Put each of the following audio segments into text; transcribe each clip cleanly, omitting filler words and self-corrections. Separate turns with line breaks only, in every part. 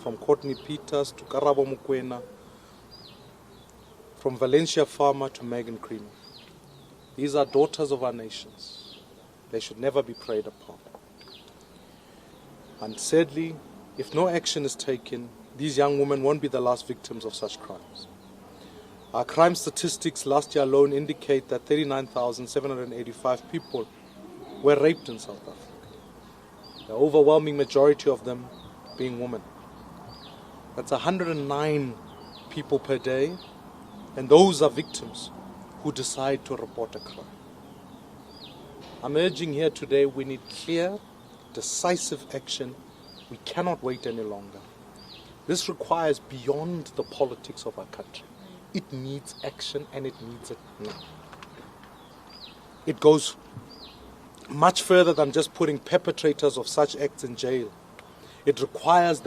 from Courtney Peters to Karabo Mokoena, from Valencia Farmer to Megan Creamer. These are daughters of our nations. They should never be preyed upon. And sadly, if no action is taken, these young women won't be the last victims of such crimes. Our crime statistics last year alone indicate that 39,785 people were raped in South Africa. The overwhelming majority of them being women. That's 109 people per day, and those are victims who decide to report a crime. I'm urging here today we need clear, decisive action. We cannot wait any longer. This requires beyond the politics of our country. It needs action, and it needs it now. It goes much further than just putting perpetrators of such acts in jail. It requires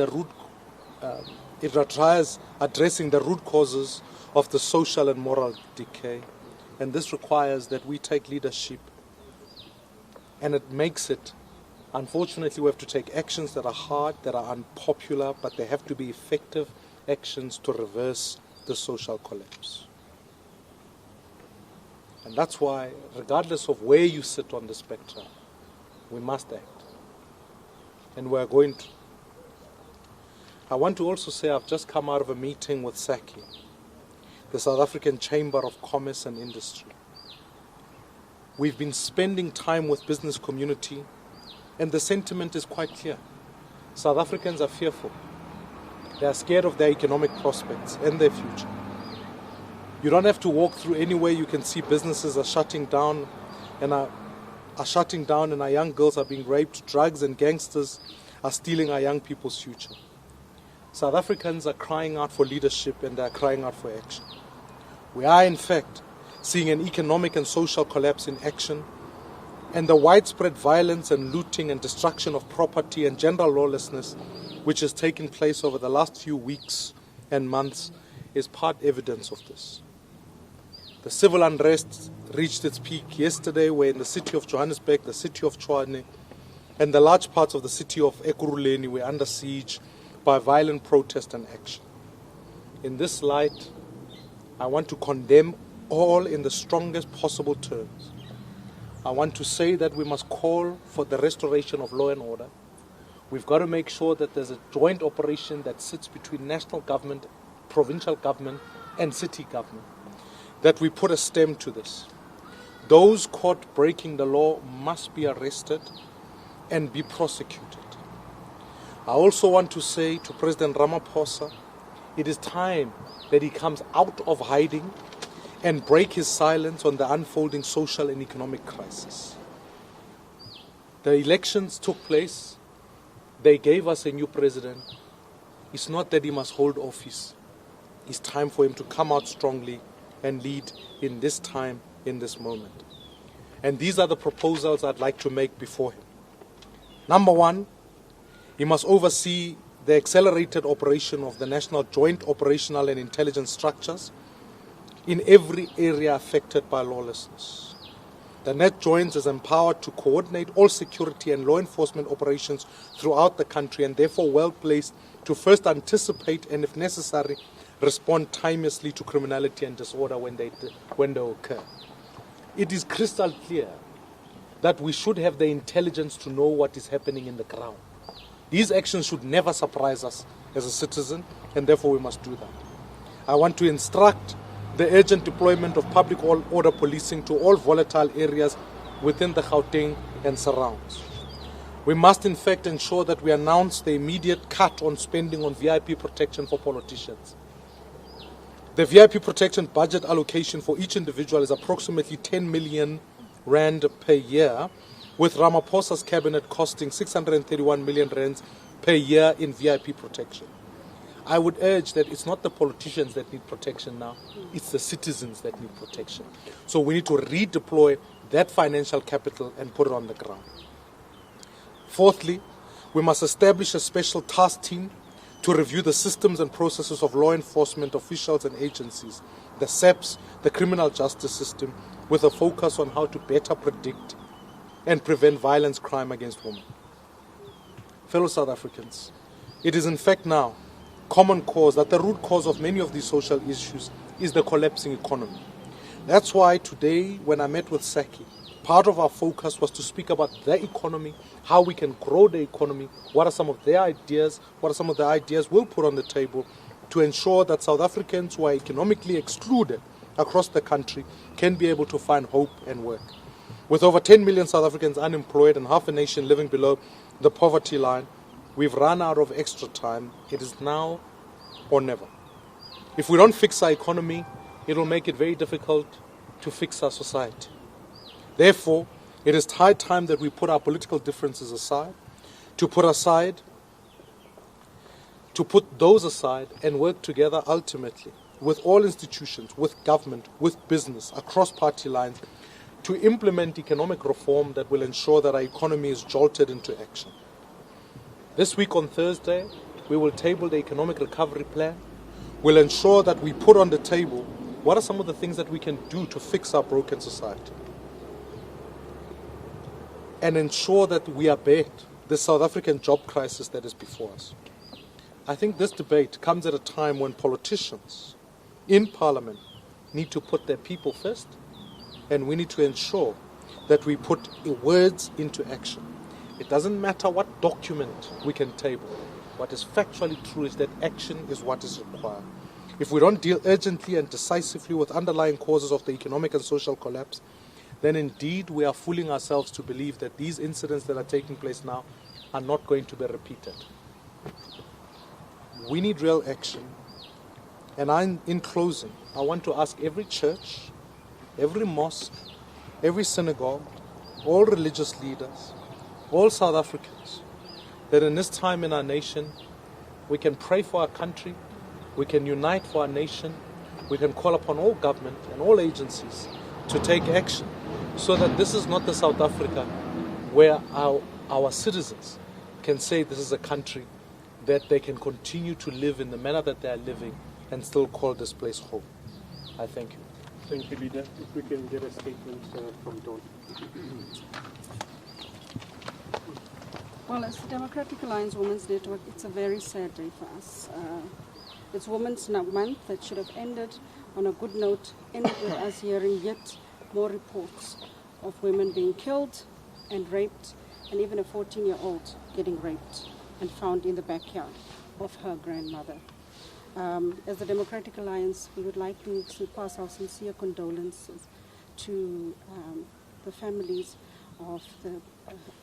addressing the root causes of the social and moral decay. And this requires that we take leadership. And it makes it, unfortunately, we have to take actions that are hard, that are unpopular, but they have to be effective actions to reverse the social collapse. And that's why, regardless of where you sit on the spectrum, we must act. And we're going to. I want to also say I've just come out of a meeting with SACI, the South African Chamber of Commerce and Industry. We've been spending time with business community, and the sentiment is quite clear. South Africans are fearful. They are scared of their economic prospects and their future. You don't have to walk through anywhere. You can see businesses are shutting down and our young girls are being raped. Drugs and gangsters are stealing our young people's future. South Africans are crying out for leadership, and they are crying out for action. We are, in fact, seeing an economic and social collapse in action, and the widespread violence and looting and destruction of property and general lawlessness which has taken place over the last few weeks and months is part evidence of this. The civil unrest reached its peak yesterday, where in the city of Johannesburg, the city of Tshwane, and the large parts of the city of Ekurhuleni were under siege by violent protest and action. In this light, I want to condemn all in the strongest possible terms. I want to say that we must call for the restoration of law and order. We've got to make sure that there's a joint operation that sits between national government, provincial government, and city government, that we put a stem to this. Those caught breaking the law must be arrested and be prosecuted. I also want to say to President Ramaphosa, it is time that he comes out of hiding and break his silence on the unfolding social and economic crisis. The elections took place. They gave us a new president. It's not that he must hold office. It's time for him to come out strongly and lead in this time, in this moment. And these are the proposals I'd like to make before him. Number one, he must oversee the accelerated operation of the national joint operational and intelligence structures in every area affected by lawlessness. The Net Joint is empowered to coordinate all security and law enforcement operations throughout the country, and therefore well placed to first anticipate and, if necessary, respond timelessly to criminality and disorder when they occur. It is crystal clear that we should have the intelligence to know what is happening in the ground. These actions should never surprise us as a citizen, and therefore we must do that. I want to instruct the urgent deployment of public order policing to all volatile areas within the Gauteng and surrounds. We must in fact ensure that we announce the immediate cut on spending on VIP protection for politicians. The VIP protection budget allocation for each individual is approximately 10 million rand per year, with Ramaphosa's cabinet costing 631 million rands per year in VIP protection. I would urge that it's not the politicians that need protection now, it's the citizens that need protection. So we need to redeploy that financial capital and put it on the ground. Fourthly, we must establish a special task team to review the systems and processes of law enforcement officials and agencies, the SEPs, the criminal justice system, with a focus on how to better predict and prevent violence, crime against women. Fellow South Africans, it is in fact now common cause, that the root cause of many of these social issues is the collapsing economy. That's why today, when I met with Saki, part of our focus was to speak about the economy, how we can grow the economy, what are some of their ideas, what are some of the ideas we'll put on the table to ensure that South Africans who are economically excluded across the country can be able to find hope and work. With over 10 million South Africans unemployed and half a nation living below the poverty line, we've run out of extra time. It is now or never. If we don't fix our economy, it'll make it very difficult to fix our society. Therefore, it is high time that we put our political differences aside, to put those aside and work together ultimately with all institutions, with government, with business, across party lines, to implement economic reform that will ensure that our economy is jolted into action. This week on Thursday, we will table the economic recovery plan. We'll ensure that we put on the table what are some of the things that we can do to fix our broken society and ensure that we abate the South African job crisis that is before us. I think this debate comes at a time when politicians in Parliament need to put their people first, and we need to ensure that we put words into action. It doesn't matter what document we can table. What is factually true is that action is what is required. If we don't deal urgently and decisively with underlying causes of the economic and social collapse, then indeed we are fooling ourselves to believe that these incidents that are taking place now are not going to be repeated. We need real action. And in closing, I want to ask every church, every mosque, every synagogue, all religious leaders, all South Africans, that in this time in our nation, we can pray for our country, we can unite for our nation, we can call upon all government and all agencies to take action so that this is not the South Africa where our citizens can say this is a country that they can continue to live in the manner that they are living and still call this place home. I thank you.
Thank you, Leader. If we can get a statement from Dawn.
Well, as the Democratic Alliance Women's Network, it's a very sad day for us. It's Women's Month that should have ended on a good note, ended with us hearing yet more reports of women being killed and raped, and even a 14-year-old getting raped and found in the backyard of her grandmother. As the Democratic Alliance, we would like to pass our sincere condolences to the families of the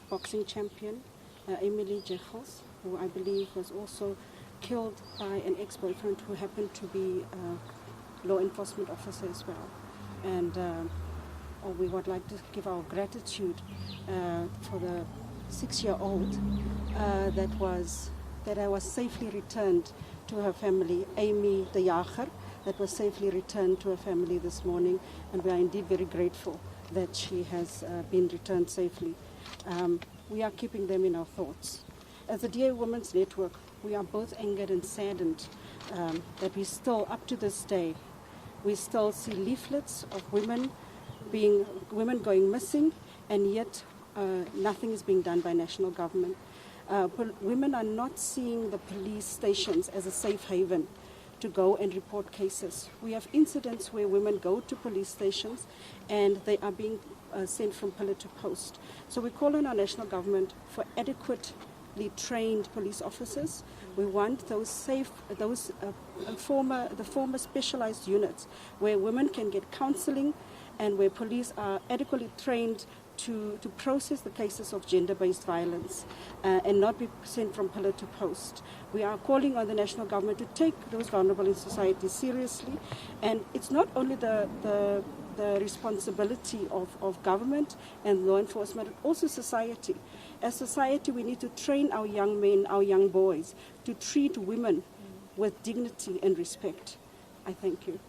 boxing champion, Emily Jechels, who I believe was also killed by an ex-boyfriend who happened to be a law enforcement officer as well. And we would like to give our gratitude for the 6-year-old that was safely returned to her family, Amy de Jager, that was safely returned to her family this morning, and we are indeed very grateful that she has been returned safely. We are keeping them in our thoughts. As the DA Women's Network, we are both angered and saddened that we still, up to this day, we still see leaflets of women going missing, and yet nothing is being done by national government. Women are not seeing the police stations as a safe haven to go and report cases. We have incidents where women go to police stations and they are being sent from pillar to post. So we call on our national government for adequately trained police officers. We want the former specialized units where women can get counseling and where police are adequately trained to process the cases of gender-based violence and not be sent from pillar to post. We are calling on the national government to take those vulnerable in society seriously, and it's not only the responsibility of government and law enforcement, but also society. As society, we need to train our young men, our young boys, to treat women with dignity and respect. I thank you.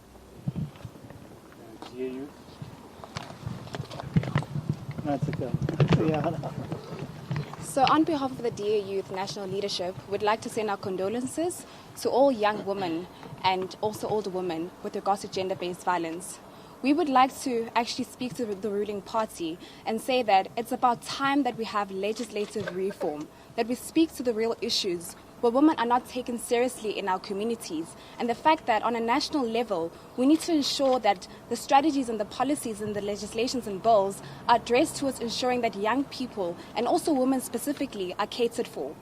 So on behalf of the DA Youth National Leadership, we'd like to send our condolences to all young women and also older women with regards to gender-based violence. We would like to actually speak to the ruling party and say that it's about time that we have legislative reform, that we speak to the real issues where women are not taken seriously in our communities, and the fact that on a national level, we need to ensure that the strategies and the policies and the legislations and bills are addressed towards ensuring that young people, and also women specifically, are catered for.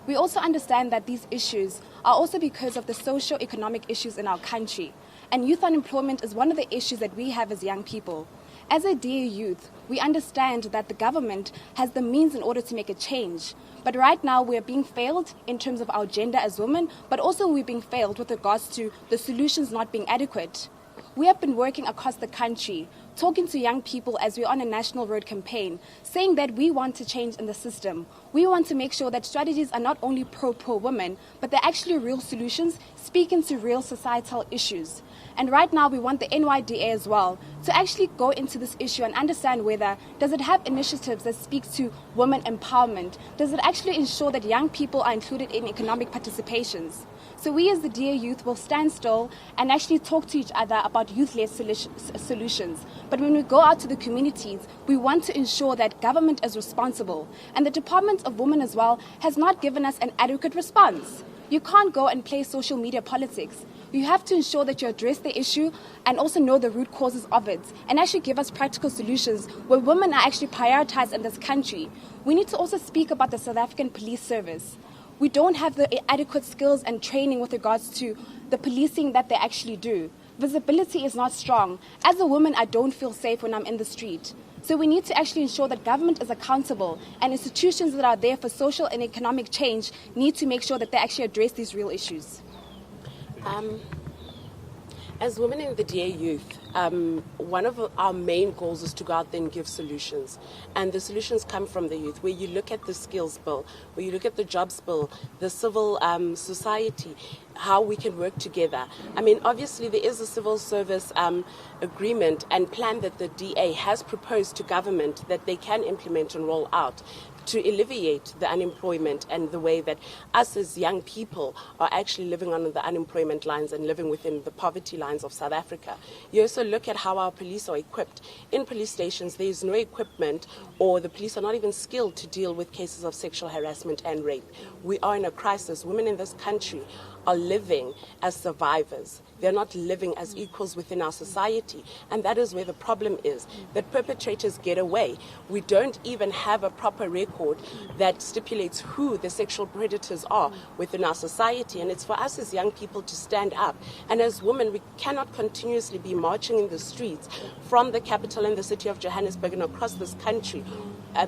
We also understand that these issues are also because of the socio-economic issues in our country, and youth unemployment is one of the issues that we have as young people. As a DA youth, we understand that the government has the means in order to make a change. But right now, we are being failed in terms of our gender as women, but also we're being failed with regards to the solutions not being adequate. We have been working across the country, talking to young people as we're on a national road campaign, saying that we want to change in the system. We want to make sure that strategies are not only pro-poor women, but they're actually real solutions, speaking to real societal issues. And right now, we want the NYDA as well to actually go into this issue and understand whether does it have initiatives that speak to women empowerment? Does it actually ensure that young people are included in economic participations? So we as the DA youth will stand still and actually talk to each other about youth-led solutions. But when we go out to the communities, we want to ensure that government is responsible. And the Department of Women as well has not given us an adequate response. You can't go and play social media politics. You have to ensure that you address the issue and also know the root causes of it and actually give us practical solutions where women are actually prioritized in this country. We need to also speak about the South African Police Service. We don't have the adequate skills and training with regards to the policing that they actually do. Visibility is not strong. As a woman, I don't feel safe when I'm in the street. So we need to actually ensure that government is accountable and institutions that are there for social and economic change need to make sure that they actually address these real issues.
As women in the DA youth, one of our main goals is to go out there and give solutions. And the solutions come from the youth, where you look at the skills bill, where you look at the jobs bill, the civil society, how we can work together. I mean, obviously there is a civil service agreement and plan that the DA has proposed to government that they can implement and roll out to alleviate the unemployment and the way that us as young people are actually living on the unemployment lines and living within the poverty lines of South Africa. You also look at how our police are equipped. In police stations, there is no equipment, or the police are not even skilled to deal with cases of sexual harassment and rape. We are in a crisis. Women in this country are living as survivors. They're not living as equals within our society. And that is where the problem is, that perpetrators get away. We don't even have a proper record that stipulates who the sexual predators are within our society. And it's for us as young people to stand up. And as women, we cannot continuously be marching in the streets from the capital in the city of Johannesburg and across this country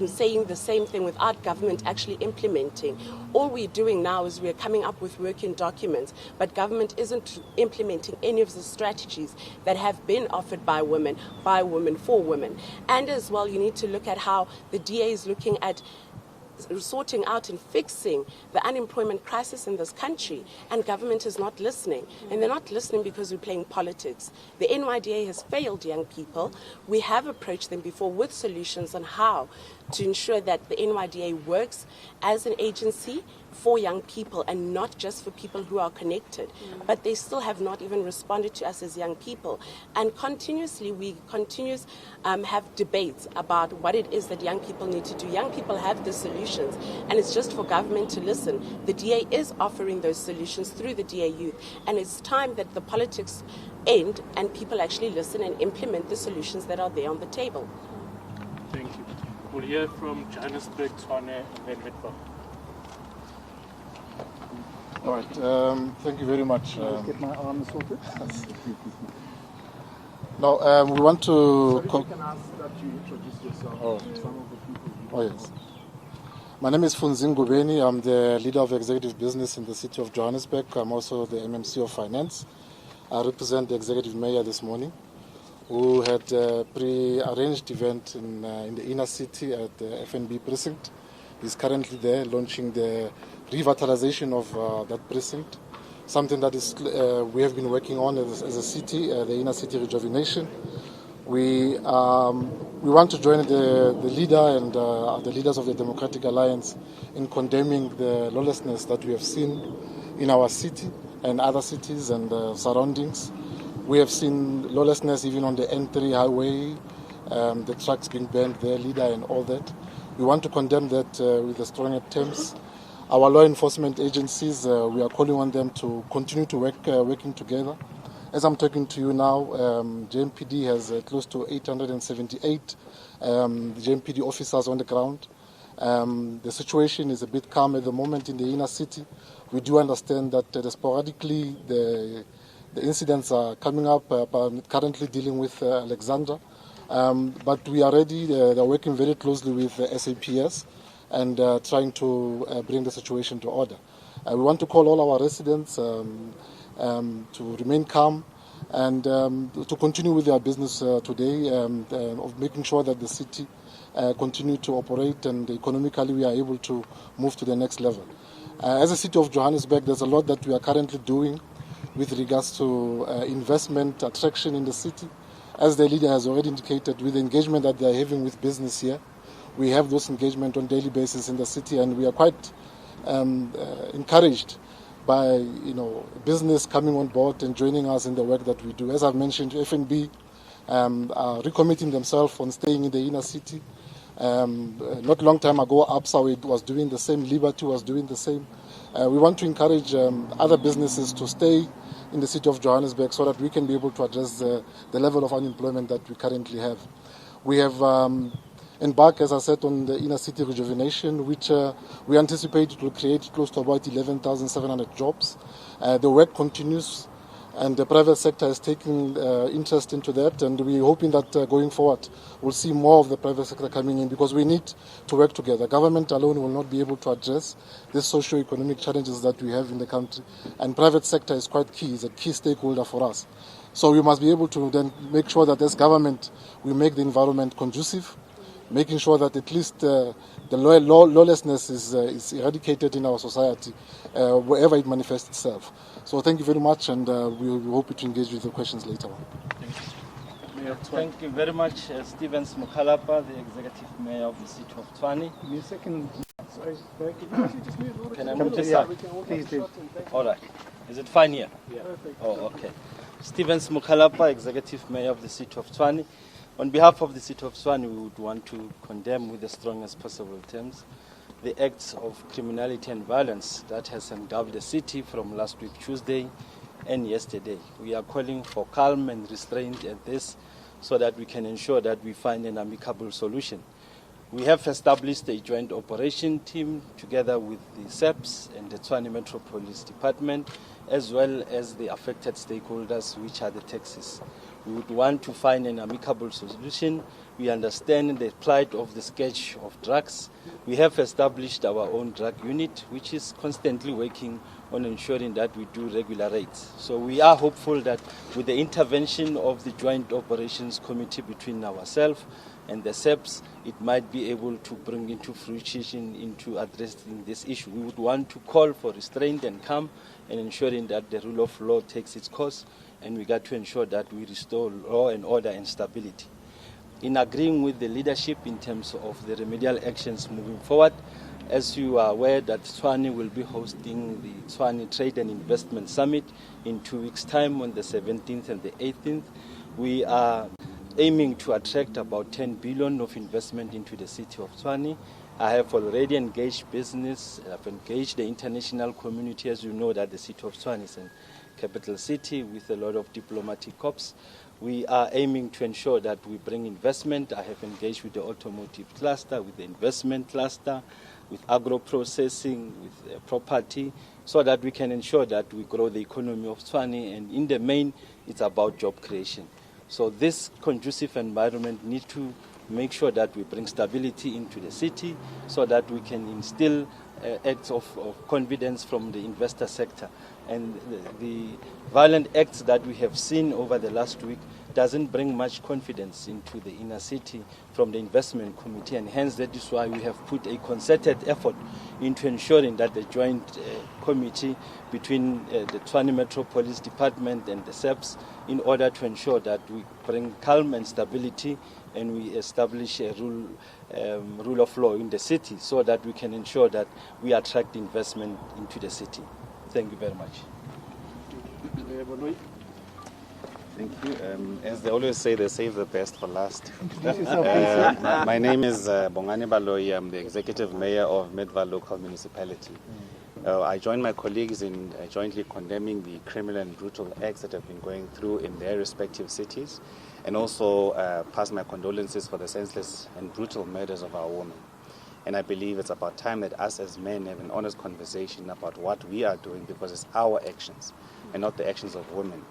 saying the same thing without government actually implementing. All we're doing now is we're coming up with working documents, but government isn't implementing any of the strategies that have been offered by women, for women. And as well, you need to look at how the DA is looking at sorting out and fixing the unemployment crisis in this country, and government is not listening. And they're not listening because we're playing politics. The NYDA has failed young people. We have approached them before with solutions on how to ensure that the NYDA works as an agency for young people and not just for people who are connected. But they still have not even responded to us as young people. And continuously, we have debates about what it is that young people need to do. Young people have the solutions, and it's just for government to listen. The DA is offering those solutions through the DA Youth, and it's time that the politics end and people actually listen and implement the solutions that are there on the table.
Thank you. We'll hear from Johannesburg, Tshwane, and then Witwa.
All right, thank you very much.
Get my arm sorted.
Now, we want to...
Sorry, can ask that you introduce yourself to some of the people you
Oh, yes. My name is Funzin Gubeni. I'm the leader of executive business in the city of Johannesburg. I'm also the MMC of finance. I represent the executive mayor this morning, who had a pre-arranged event in the inner city at the FNB precinct. He's currently there launching the revitalization of that precinct, something that is we have been working on as a city, the inner city rejuvenation. We want to join the leader and the leaders of the Democratic Alliance in condemning the lawlessness that we have seen in our city and other cities and surroundings. We have seen lawlessness even on the N3 highway, the trucks being banned there, leader and all that. We want to condemn that with the stronger terms. Our law enforcement agencies, we are calling on them to continue to working together. As I'm talking to you now, JMPD has close to 878 JMPD officers on the ground. The situation is a bit calm at the moment in the inner city. We do understand that sporadically the incidents are coming up, currently dealing with Alexandra. But we are ready. They're working very closely with SAPS and trying to bring the situation to order. We want to call all our residents to remain calm and to continue with their business today, of making sure that the city continue to operate and economically we are able to move to the next level. As a city of Johannesburg, there's a lot that we are currently doing with regards to investment attraction in the city. As the leader has already indicated, with the engagement that they are having with business here, we have those engagement on a daily basis in the city, and we are quite encouraged by business coming on board and joining us in the work that we do. As I've mentioned, FNB are recommitting themselves on staying in the inner city. Not long time ago, ABSA was doing the same, Liberty was doing the same. We want to encourage other businesses to stay in the city of Johannesburg so that we can be able to address the level of unemployment that we currently have. We have embarked, as I said, on the inner city rejuvenation, which we anticipate will create close to about 11,700 jobs. The work continues, and the private sector is taking interest into that, and we're hoping that going forward we'll see more of the private sector coming in, because we need to work together. Government alone will not be able to address the socio-economic challenges that we have in the country, and private sector is quite key, is a key stakeholder for us. So we must be able to then make sure that as government we make the environment conducive, making sure that at least the lawlessness is eradicated in our society wherever it manifests itself. So thank you very much, and we hope to engage with the questions later on.
Thank you very much, Stephen Mukhalapa, the Executive Mayor of the City of Tshwane. Can I move this up?
Please do.
All right. Is it fine here?
Yeah.
Oh, okay. Stephen Mukhalapa, Executive Mayor of the City of Tshwane. On behalf of the City of Tshwane, we would want to condemn with the strongest possible terms the acts of criminality and violence that has engulfed the city from last week Tuesday and yesterday. We are calling for calm and restraint at this so that we can ensure that we find an amicable solution. We have established a joint operation team together with the SAPS and the Tshwane Metro Police Department, as well as the affected stakeholders, which are the taxis. We would want to find an amicable solution. We understand the plight of the scourge of drugs. We have established our own drug unit, which is constantly working on ensuring that we do regular raids. So we are hopeful that with the intervention of the Joint Operations Committee between ourselves and the SEPs, it might be able to bring into fruition into addressing this issue. We would want to call for restraint and calm and ensuring that the rule of law takes its course, and we got to ensure that we restore law and order and stability. In agreeing with the leadership in terms of the remedial actions moving forward, as you are aware that Tshwane will be hosting the Tshwane Trade and Investment Summit in 2 weeks' time on the 17th and the 18th. We are aiming to attract about 10 billion of investment into the city of Tshwane. I have already engaged business, I've engaged the international community. As you know that the city of Tshwane is a capital city with a lot of diplomatic corps. We are aiming to ensure that we bring investment. I have engaged with the automotive cluster, with the investment cluster, with agro-processing, with property, so that we can ensure that we grow the economy of Tshwane, and in the main, it's about job creation. So this conducive environment needs to make sure that we bring stability into the city so that we can instill acts of confidence from the investor sector. And the violent acts that we have seen over the last week doesn't bring much confidence into the inner city from the investment committee, and hence that is why we have put a concerted effort into ensuring that the joint committee between the Tshwane Metro Police Department and the SEPs, in order to ensure that we bring calm and stability and we establish a rule of law in the city so that we can ensure that we attract investment into the city. Thank you very much.
Thank you. As they always say, they save the best for last. My name is Bongani Baloyi. I'm the Executive Mayor of Midvaal Local Municipality. I join my colleagues in jointly condemning the criminal and brutal acts that have been going through in their respective cities, and also pass my condolences for the senseless and brutal murders of our women. And I believe it's about time that us as men have an honest conversation about what we are doing, because it's our actions and not the actions of women.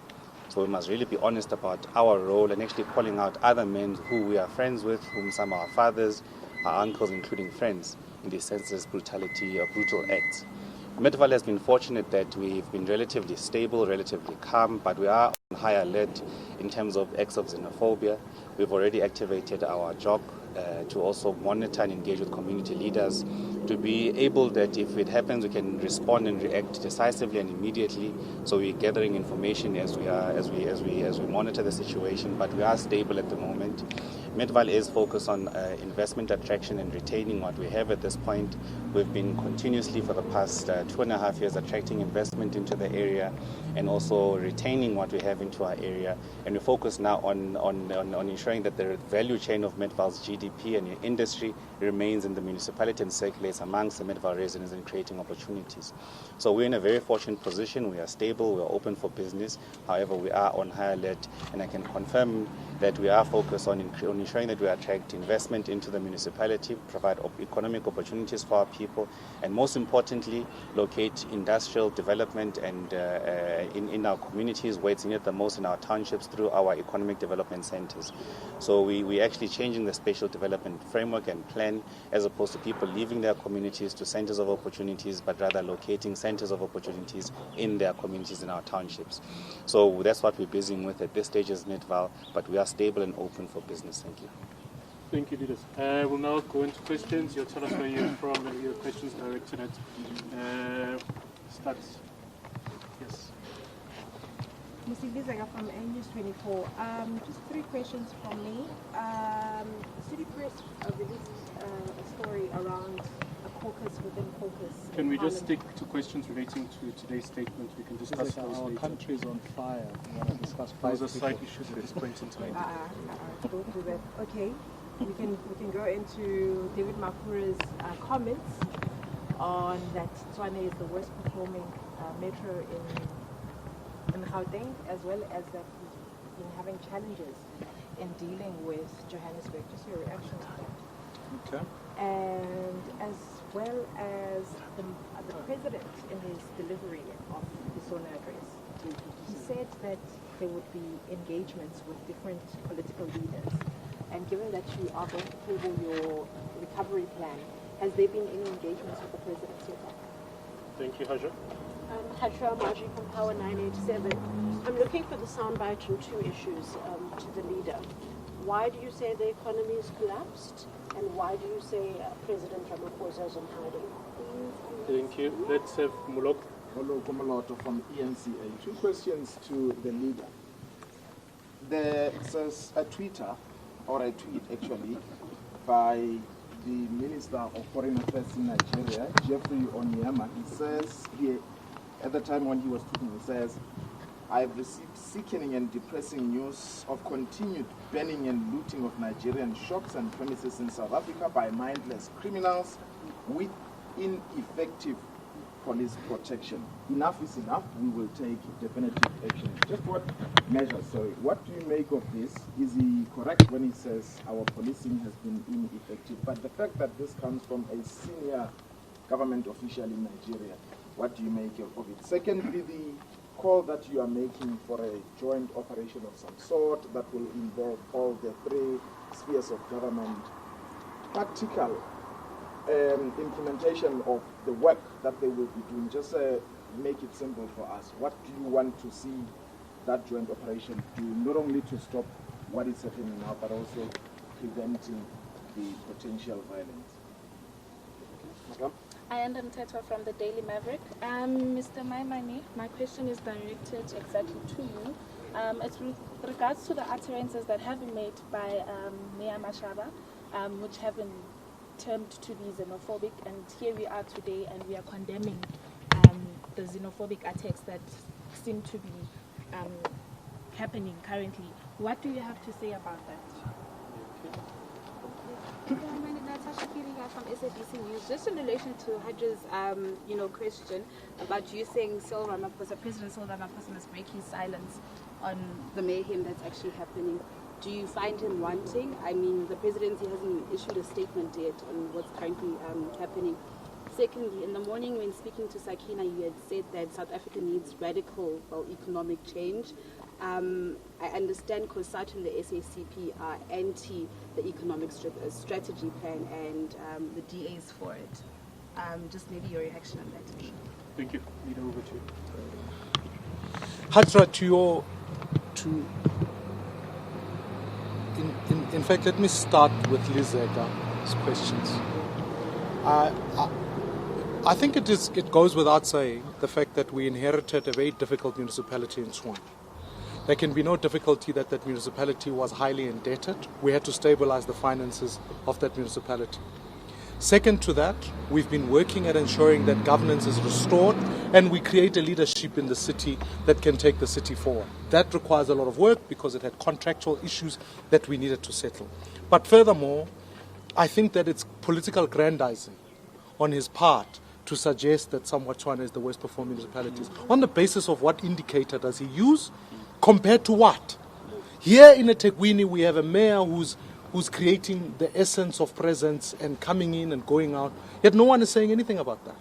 So we must really be honest about our role and actually calling out other men who we are friends with, whom some are our fathers, our uncles, including friends, in the senseless brutality or brutal acts. Midvaal has been fortunate that we've been relatively stable, relatively calm, but we are on high alert in terms of acts of xenophobia. We've already activated our job to also monitor and engage with community leaders, to be able that if it happens, we can respond and react decisively and immediately. So we're gathering information as we monitor the situation, but we are stable at the moment. Midvaal is focused on investment attraction and retaining what we have at this point. We've been continuously for the past 2.5 years attracting investment into the area and also retaining what we have into our area. And we focus now on ensuring that the value chain of Midvaal's GDP and industry remains in the municipality and circulates amongst the Midvaal residents and creating opportunities. So we're in a very fortunate position. We are stable, we are open for business. However, we are on high alert, and I can confirm that we are focused on ensuring that we attract investment into the municipality, provide economic opportunities for our people, and most importantly, locate industrial development and in our communities where it's needed the most in our townships through our economic development centers. So we're actually changing the spatial development framework and plan, as opposed to people leaving their communities to centers of opportunities, but rather locating centers of opportunities in their communities, in our townships. So that's what we're busy with at this stage as Midvaal, but we are stable and open for business. Thank you.
Thank you, leaders. We'll now go into questions. You'll tell us where you're from and your questions directed at. Start. Yes.
Musibizega from News 24. Just 3 questions from me. City Press released a story around a caucus within caucus.
Can we just stick to questions relating to today's statement? We can discuss those
Our
later.
country is on fire. We want to discuss
Those are side issues at this point in time.
Don't do that. Okay. We can go into David Makura's comments on that Tshwane is the worst performing metro in Gauteng, as well as that he's been having challenges in dealing with Johannesburg. Just your reaction to that.
Okay.
And as well as the president in his delivery of the SONA address, he said that there would be engagements with different political leaders. And given that you are going to table your recovery plan, has there been any engagements with the president so far?
Thank you, Haja.
Hatra Maji from Power 987. I'm looking for the soundbite on 2 issues to the leader. Why do you say the economy has collapsed? And why do you say President Ramaphosa is on hiding?
Thank you. Let's have Mulok.
Hello, Komaloto from ENCA. 2 questions to the leader. There's a Twitter, or a tweet actually, by the Minister of Foreign Affairs in Nigeria, Jeffrey Onyema. He says here, at the time when he was tweeting, he says, "I've received sickening and depressing news of continued banning and looting of Nigerian shops and premises in South Africa by mindless criminals with ineffective police protection. Enough is enough. We will take definitive action." Just what measures, sorry, what do you make of this? Is he correct when he says our policing has been ineffective? But the fact that this comes from a senior government official in Nigeria, what do you make of it? Secondly, the call that you are making for a joint operation of some sort that will involve all the 3 spheres of government, practical implementation of the work that they will be doing. Just make it simple for us. What do you want to see that joint operation do, not only to stop what is happening now, but also preventing the potential violence?
I am Tetwa from the Daily Maverick. Mr. Maimane, my question is directed exactly to you. It's with regards to the utterances that have been made by Mayor Mashaba, which have been termed to be xenophobic, and here we are today and we are condemning the xenophobic attacks that seem to be happening currently. What do you have to say about that?
Natasha Kiriga from SABC News. Just in relation to Haj's, question about you saying President Cyril Ramaphosa must break his silence on the mayhem that's actually happening. Do you find him wanting? I mean, the presidency hasn't issued a statement yet on what's currently happening. Secondly, in the morning when speaking to Sakina, you had said that South Africa needs radical economic change. I understand COSATU and the SACP are anti the economic strategy plan, and the DA is for it. Just maybe your reaction on that.
Thank you. Leader, over to you.
Hajra, in fact, let me start with Lizega's questions. I think it goes without saying the fact that we inherited a very difficult municipality in Tshwane. There can be no difficulty that municipality was highly indebted. We had to stabilize the finances of that municipality. Second to that, we've been working at ensuring that governance is restored and we create a leadership in the city that can take the city forward. That requires a lot of work because it had contractual issues that we needed to settle. But furthermore, I think that it's political grandizing on his part to suggest that Tshwane is the worst performing municipalities. On the basis of what indicator does he use? Compared to what? Here in eThekwini, we have a mayor who's creating the essence of presence and coming in and going out, yet no one is saying anything about that.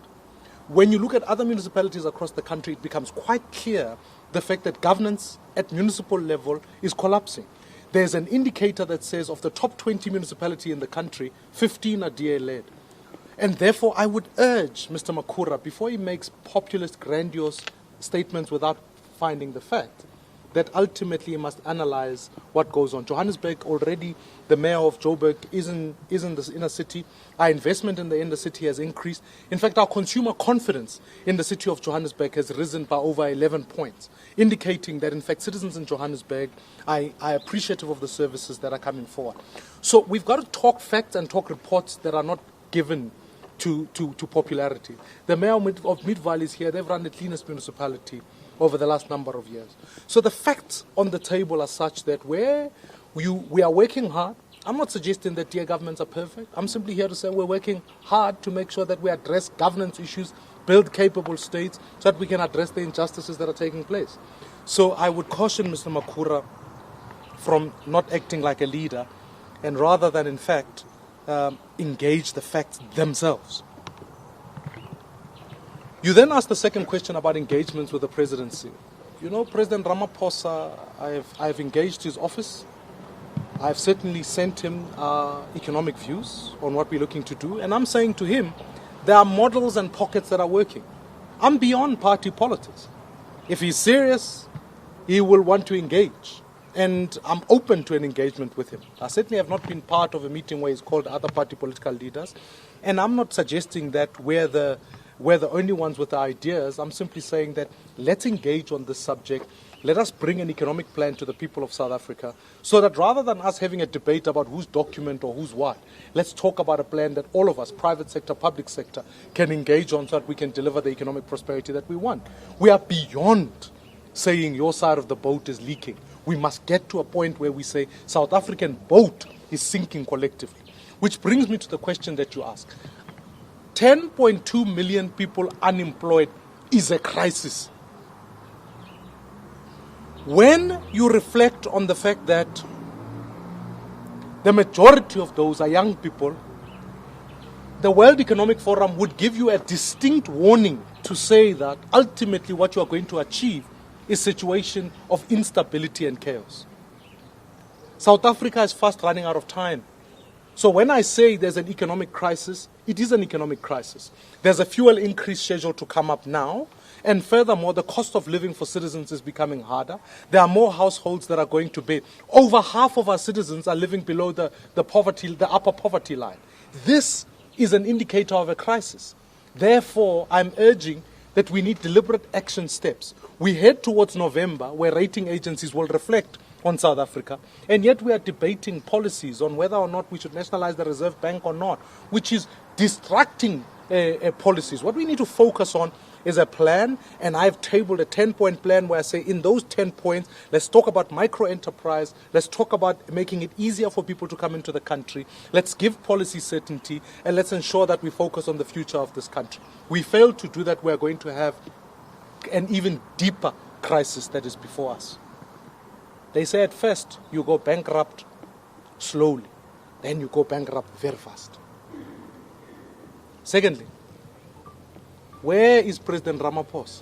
When you look at other municipalities across the country, it becomes quite clear the fact that governance at municipal level is collapsing. There's an indicator that says of the top 20 municipalities in the country, 15 are DA-led. And therefore, I would urge Mr. Makura, before he makes populist, grandiose statements without finding the fact, that ultimately he must analyze what goes on. Johannesburg, already the mayor of Joburg is in the inner city. Our investment in the inner city has increased. In fact, our consumer confidence in the city of Johannesburg has risen by over 11 points, indicating that, in fact, citizens in Johannesburg are appreciative of the services that are coming forward. So we've got to talk facts and talk reports that are not given to popularity. The mayor of Mid-Valley is here. They've run the cleanest municipality over the last number of years. So the facts on the table are such that we are working hard. I'm not suggesting that tier governments are perfect. I'm simply here to say we're working hard to make sure that we address governance issues, build capable states, so that we can address the injustices that are taking place. So I would caution Mr. Makura from not acting like a leader, and rather than, in fact, engage the facts themselves. You then asked the second question about engagements with the presidency. You know, President Ramaphosa, I've engaged his office. I've certainly sent him economic views on what we're looking to do. And I'm saying to him, there are models and pockets that are working. I'm beyond party politics. If he's serious, he will want to engage. And I'm open to an engagement with him. I certainly have not been part of a meeting where he's called other party political leaders. And I'm not suggesting that we're the only ones with the ideas. I'm simply saying that let's engage on this subject. Let us bring an economic plan to the people of South Africa so that rather than us having a debate about whose document or who's what, let's talk about a plan that all of us, private sector, public sector, can engage on so that we can deliver the economic prosperity that we want. We are beyond saying your side of the boat is leaking. We must get to a point where we say South African boat is sinking collectively. Which brings me to the question that you ask. 10.2 million people unemployed is a crisis. When you reflect on the fact that the majority of those are young people, the World Economic Forum would give you a distinct warning to say that ultimately what you are going to achieve is a situation of instability and chaos. South Africa is fast running out of time. So when I say there's an economic crisis, it is an economic crisis. There's a fuel increase scheduled to come up now. And furthermore, the cost of living for citizens is becoming harder. There are more households that are going to bed. Over half of our citizens are living below the upper poverty line. This is an indicator of a crisis. Therefore, I'm urging that we need deliberate action steps. We head towards November, where rating agencies will reflect on South Africa, and yet we are debating policies on whether or not we should nationalize the Reserve Bank or not, which is distracting policies. What we need to focus on is a plan, and I've tabled a 10-point plan where I say in those 10 points, let's talk about micro-enterprise, let's talk about making it easier for people to come into the country, let's give policy certainty, and let's ensure that we focus on the future of this country. We fail to do that, we're going to have an even deeper crisis that is before us. They say at first you go bankrupt slowly, then you go bankrupt very fast. Secondly, where is President Ramaphosa?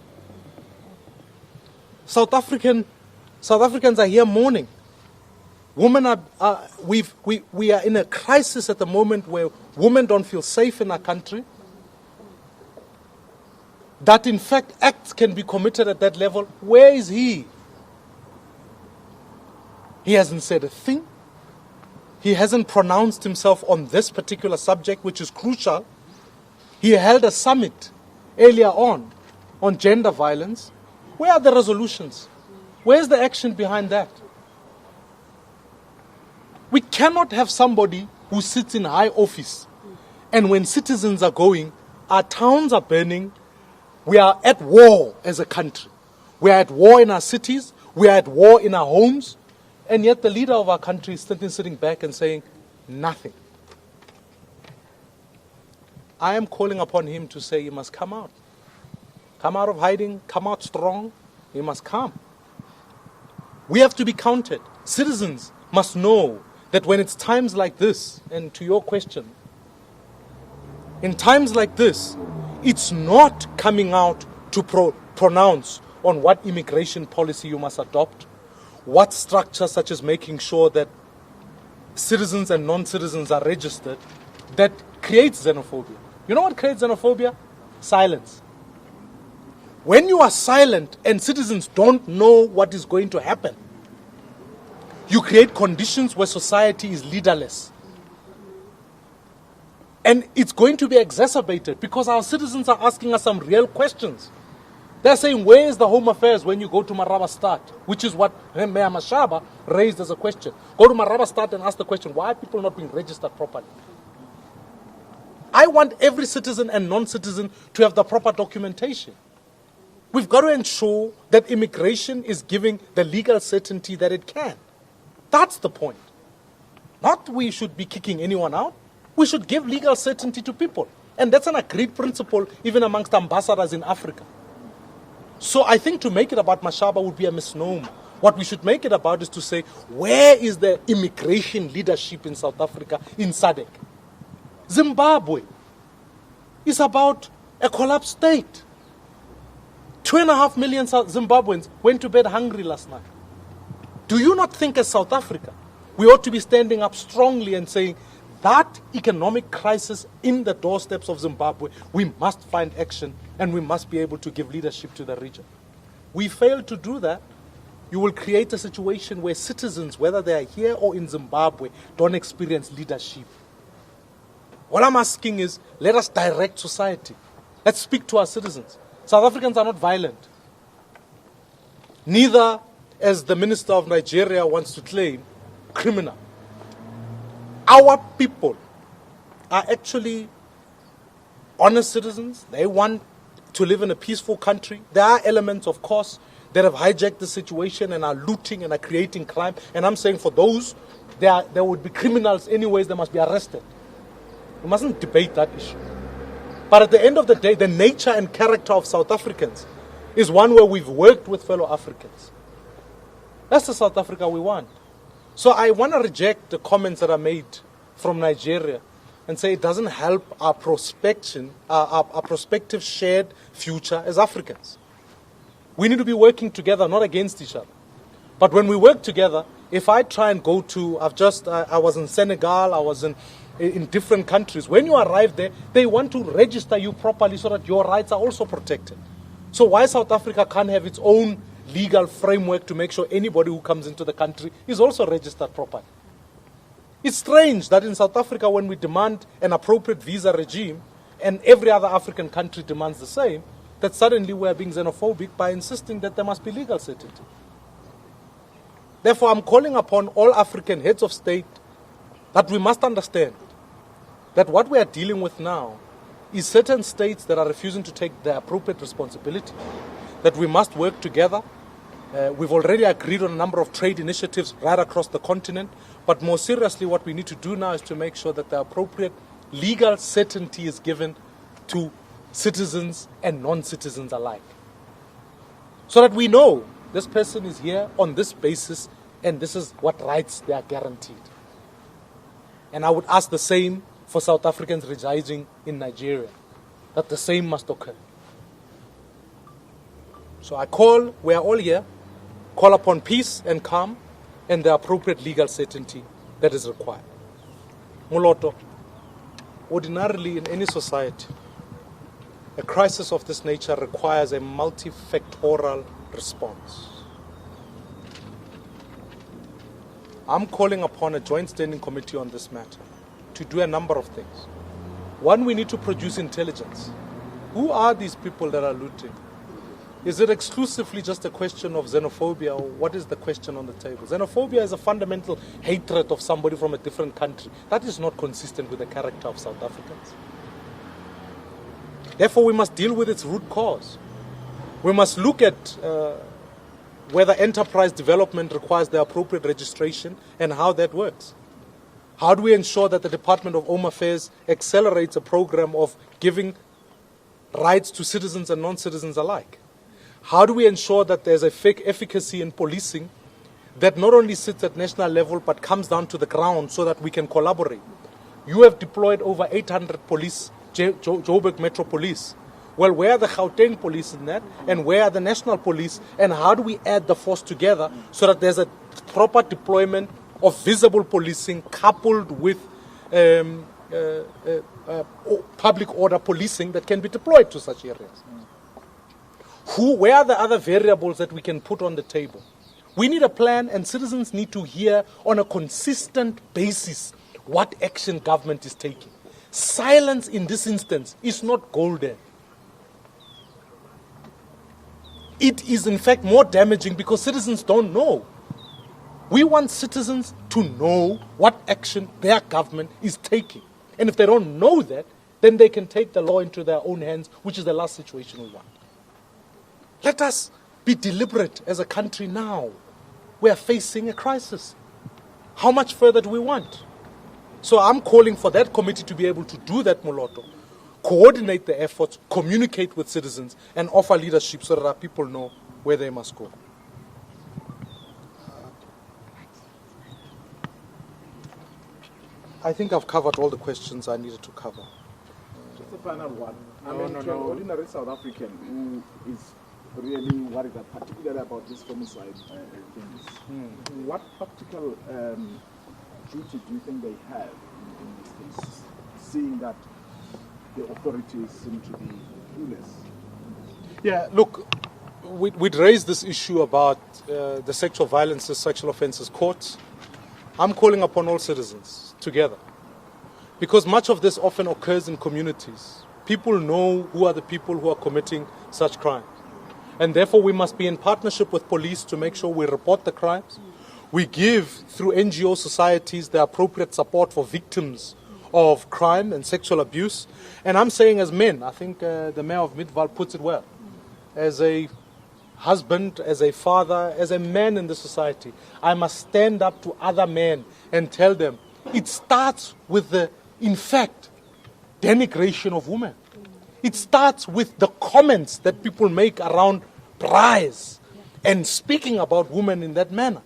South Africans are here mourning. Women we are in a crisis at the moment where women don't feel safe in our country. That in fact acts can be committed at that level. Where is he? He hasn't said a thing. He hasn't pronounced himself on this particular subject, which is crucial. He held a summit earlier on gender violence. Where are the resolutions? Where's the action behind that? We cannot have somebody who sits in high office, and when citizens are going, our towns are burning, we are at war as a country. We are at war in our cities, we are at war in our homes, and yet the leader of our country is sitting back and saying nothing. I am calling upon him to say he must come out. Come out of hiding, come out strong, he must come. We have to be counted. Citizens must know that when it's times like this, and to your question, in times like this, it's not coming out to pronounce on what immigration policy you must adopt, what structure such as making sure that citizens and non-citizens are registered, that creates xenophobia. You know what creates xenophobia? Silence. When you are silent and citizens don't know what is going to happen, you create conditions where society is leaderless. And it's going to be exacerbated because our citizens are asking us some real questions. They're saying, where is the Home Affairs when you go to Maraba Start? Which is what Mayor Mashaba raised as a question. Go to Maraba Start and ask the question, why are people not being registered properly? I want every citizen and non-citizen to have the proper documentation. We've got to ensure that immigration is giving the legal certainty that it can. That's the point. Not we should be kicking anyone out. We should give legal certainty to people. And that's an agreed principle even amongst ambassadors in Africa. So I think to make it about Mashaba would be a misnomer. What we should make it about is to say, where is the immigration leadership in South Africa, in SADC? Zimbabwe is about a collapsed state. 2.5 million Zimbabweans went to bed hungry last night. Do you not think as South Africa, we ought to be standing up strongly and saying, that economic crisis in the doorsteps of Zimbabwe, we must find action and we must be able to give leadership to the region. We fail to do that, you will create a situation where citizens, whether they are here or in Zimbabwe, don't experience leadership. What I'm asking is, let us direct society. Let's speak to our citizens. South Africans are not violent. Neither, as the Minister of Nigeria wants to claim, criminal. Our people are actually honest citizens. They want to live in a peaceful country. There are elements, of course, that have hijacked the situation and are looting and are creating crime. And I'm saying for those, there would be criminals anyways, they must be arrested. We mustn't debate that issue. But at the end of the day, the nature and character of South Africans is one where we've worked with fellow Africans. That's the South Africa we want. So I want to reject the comments that are made from Nigeria and say it doesn't help our prospective shared future as Africans. We need to be working together, not against each other. But when we work together, if I try and go to, I was in Senegal, I was in different countries. When you arrive there, they want to register you properly so that your rights are also protected. So why South Africa can't have its own legal framework to make sure anybody who comes into the country is also registered properly? It's strange that in South Africa, when we demand an appropriate visa regime and every other African country demands the same, that suddenly we're being xenophobic by insisting that there must be legal certainty. Therefore, I'm calling upon all African heads of state that we must understand that what we are dealing with now is certain states that are refusing to take the appropriate responsibility, that we must work together. We've already agreed on a number of trade initiatives right across the continent, but more seriously, what we need to do now is to make sure that the appropriate legal certainty is given to citizens and non-citizens alike. So that we know this person is here on this basis and this is what rights they are guaranteed. And I would ask the same for South Africans residing in Nigeria, that the same must occur. So I call, we are all here, call upon peace and calm and the appropriate legal certainty that is required. Moloto, ordinarily in any society, a crisis of this nature requires a multifactorial response. I'm calling upon a joint standing committee on this matter to do a number of things. One, we need to produce intelligence. Who are these people that are looting? Is it exclusively just a question of xenophobia, or what is the question on the table? Xenophobia is a fundamental hatred of somebody from a different country. That is not consistent with the character of South Africans. Therefore, we must deal with its root cause. We must look at whether enterprise development requires the appropriate registration and how that works. How do we ensure that the Department of Home Affairs accelerates a program of giving rights to citizens and non-citizens alike? How do we ensure that there's a fake efficacy in policing that not only sits at national level but comes down to the ground so that we can collaborate? You have deployed over 800 police, Joburg Metro Police. Well, where are the Gauteng police in that? And where are the national police? And how do we add the force together so that there's a proper deployment of visible policing coupled with public order policing that can be deployed to such areas? Where are the other variables that we can put on the table? We need a plan, and citizens need to hear on a consistent basis what action government is taking. Silence in this instance is not golden. It is in fact more damaging because citizens don't know. We want citizens to know what action their government is taking. And if they don't know that, then they can take the law into their own hands, which is the last situation we want. Let us be deliberate as a country now. We are facing a crisis. How much further do we want? So I'm calling for that committee to be able to do that, Moloto. Coordinate the efforts, communicate with citizens, and offer leadership so that our people know where they must go. I think I've covered all the questions I needed to cover.
Just a final one. To an ordinary South African who is really worried, particularly about this homicide things, what practical duty do you think they have in this case, seeing that the authorities seem to be clueless?
Yeah, look, we'd raised this issue about the sexual violence, sexual offences courts. I'm calling upon all citizens together, because much of this often occurs in communities. People know who are the people who are committing such crimes, and therefore we must be in partnership with police to make sure we report the crimes. We give, through NGO societies, the appropriate support for victims of crime and sexual abuse. And I'm saying, as men, I think the mayor of Midvaal puts it well, as a husband, as a father, as a man in the society, I must stand up to other men and tell them it starts with the, in fact, denigration of women. It starts with the comments that people make around prize and speaking about women in that manner.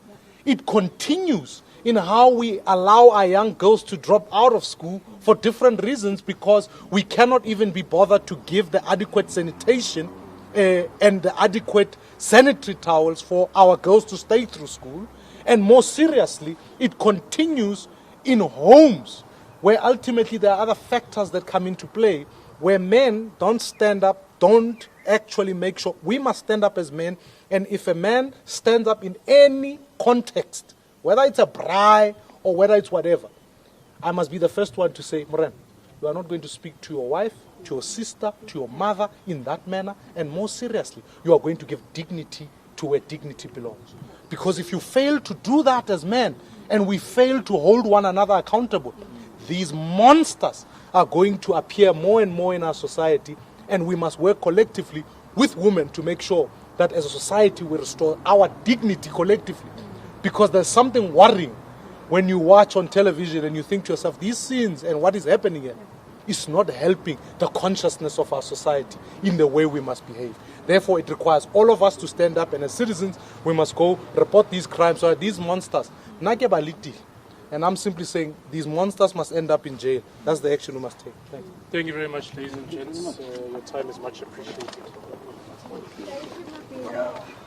It continues in how we allow our young girls to drop out of school for different reasons, because we cannot even be bothered to give the adequate sanitation and the adequate sanitary towels for our girls to stay through school. And more seriously, it continues in homes where ultimately there are other factors that come into play, where men don't stand up, don't actually make sure. We must stand up as men, and if a man stands up in any context, whether it's a braai or whether it's whatever, I must be the first one to say, Moren, you are not going to speak to your wife, to your sister, to your mother in that manner, and more seriously, you are going to give dignity to where dignity belongs. Because if you fail to do that as men, and we fail to hold one another accountable, these monsters are going to appear more and more in our society, and we must work collectively with women to make sure that as a society we restore our dignity collectively. Because there's something worrying when you watch on television and you think to yourself, these scenes and what is happening here is not helping the consciousness of our society in the way we must behave. Therefore, it requires all of us to stand up, and as citizens, we must go report these crimes or these monsters. And I'm simply saying these monsters must end up in jail. That's the action we must take. Thank you.
Thank you very much, ladies and gents. Your time is much appreciated.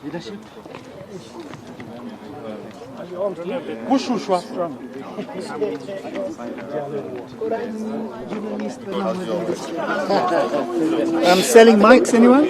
Leadership.
Selling mics, anyone?